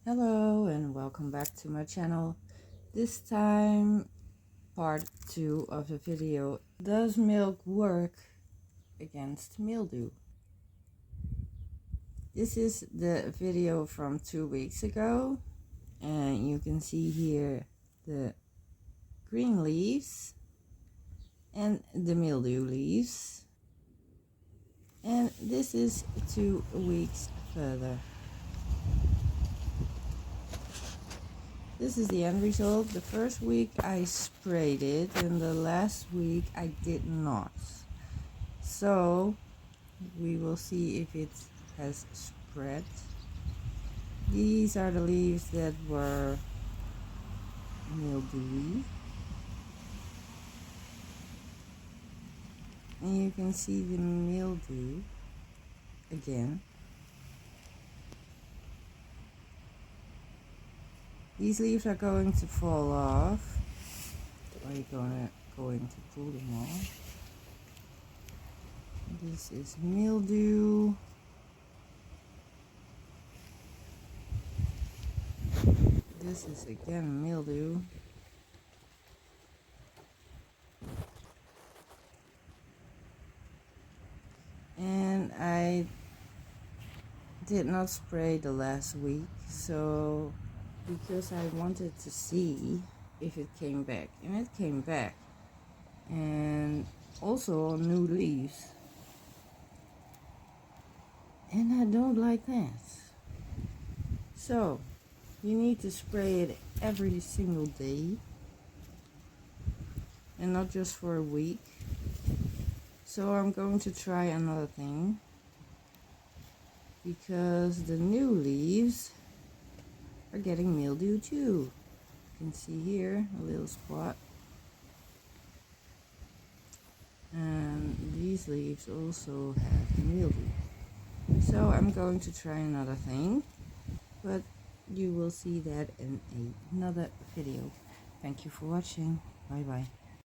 Hello and welcome back to my channel. This time part 2 of the video. Does milk work against mildew? This is the video from 2 weeks ago, and you can see here the green leaves and the mildew leaves, and this is 2 weeks further. This is the end result. The first week I sprayed it and the last week I did not. So we will see if it has spread. These are the leaves that were mildewy. And you can see the mildew again. These leaves are going to fall off. We're going to pull them off. This is mildew. This is again mildew. And I did not spray the last week, so because I wanted to see if it came back, and it came back, and also new leaves, and I don't like that. So you need to spray it every single day and not just for a week. So I'm going to try another thing, because the new leaves are getting mildew too. You can see here a little spot, and these leaves also have mildew. So I'm going to try another thing, but you will see that in another video. Thank you for watching. Bye bye.